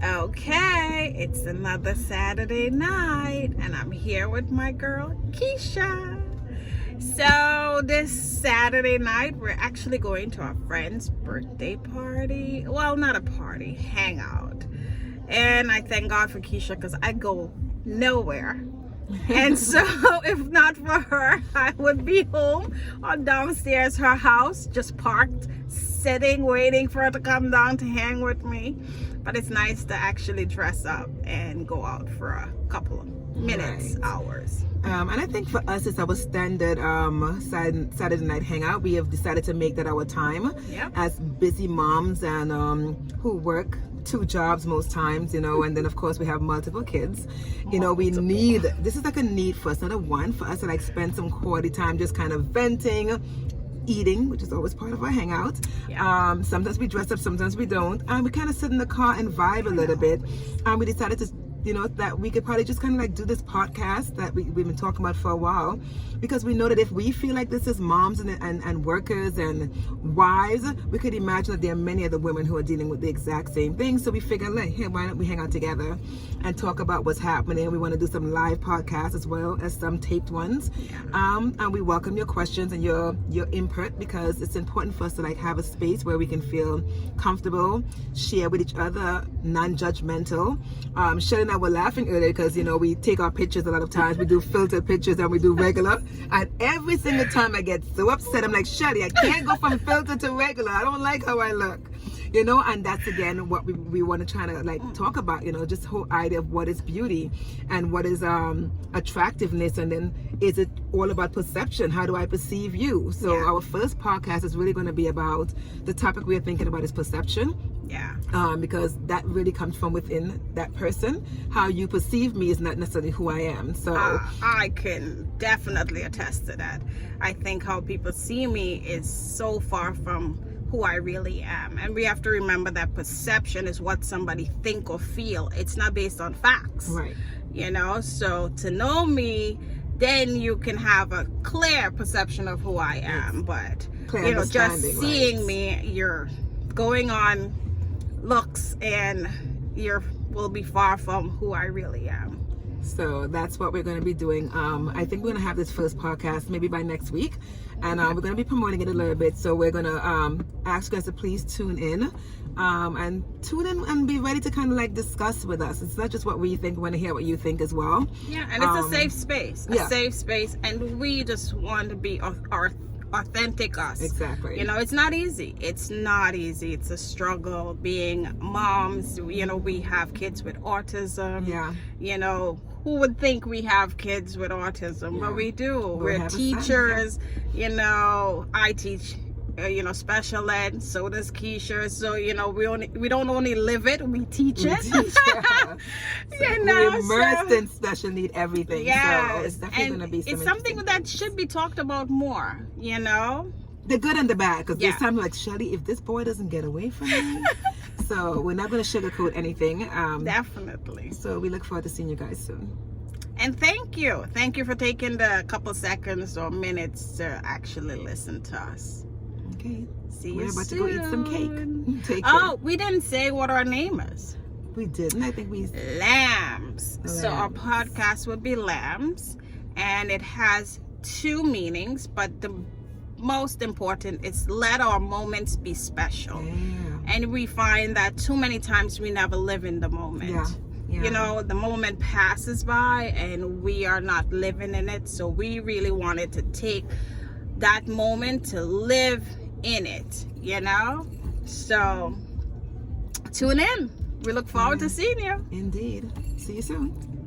Okay, it's another Saturday night, and I'm here with my girl, Keisha. So this Saturday night, we're actually going to a friend's birthday party. Well, not a party, hangout. And I thank God for Keisha because I go nowhere. And so if not for her, I would be home or downstairs her house, just parked, sitting, waiting for her to come down to hang with me. But it's nice to actually dress up and go out for a couple of minutes, hours. And I think for us, it's our standard Saturday night hangout. We have decided to make that our time as busy moms and who work 2 jobs most times, and then of course we have multiple kids. We need, this is like a need for us, not a want, for us to like spend some quality time just kind of venting, eating, which is always part of our hangout. Sometimes we dress up, sometimes we don't. We kind of sit in the car and vibe a little bit. We decided to that we could probably just kind of like do this podcast that we've been talking about for a while, because we know that if we feel like this is moms and workers and wives, we could imagine that there are many other women who are dealing with the exact same thing. So we figured, like, hey, why don't we hang out together and talk about what's happening? We want to do some live podcasts as well as some taped ones. And we welcome your questions and your input, because it's important for us to like have a space where we can feel comfortable, share with each other, non-judgmental. Shelly and I were laughing earlier because we take our pictures a lot of times. We do filtered pictures and we do regular, and every single time I get so upset, I'm like, Shelly, I can't go from filter to regular. I don't like how I look. And that's again what we want to try to like talk about, just the whole idea of what is beauty and what is attractiveness, and then is it all about perception? How do I perceive you? So our first podcast is really going to be about the topic we are thinking about is perception. Because that really comes from within that person. How you perceive me is not necessarily who I am. So I can definitely attest to that. I think how people see me is so far from who I really am, and we have to remember that perception is what somebody think or feel. It's not based on facts, right? So to know me, then you can have a clear perception of who I am. But just seeing me, you're going on looks, and will be far from who I really am. So that's what we're going to be doing. I think we're going to have this first podcast maybe by next week, and we're going to be promoting it a little bit. So we're going to ask you guys to please tune in and be ready to kind of like discuss with us. It's not just what we think. We want to hear what you think as well. And it's a safe space, safe space, and we just want to be our authentic us. Exactly. It's not easy. It's a struggle being moms. We have kids with autism. Who would think we have kids with autism? But we do. We're teachers. I teach special ed, so does Keisha. So we don't only live it, we teach it. We're immersed in special need everything. So it's definitely going to be something that should be talked about more. The good and the bad, because there's times like, Shelly, if this boy doesn't get away from me. So we're not going to sugarcoat anything. Definitely. So we look forward to seeing you guys soon. And thank you for taking the couple seconds or minutes to actually listen to us. Okay. See you We're about soon. to go eat some cake. Take care. Oh, we didn't say what our name is. We didn't. I think we... LAMMS. So our podcast would be LAMMS, and it has 2 meanings, but the most important is let our moments be special. And we find that too many times we never live in the moment. The moment passes by and we are not living in it. So we really wanted to take that moment to live in it, So tune in. We look forward to seeing you. Indeed. See you soon.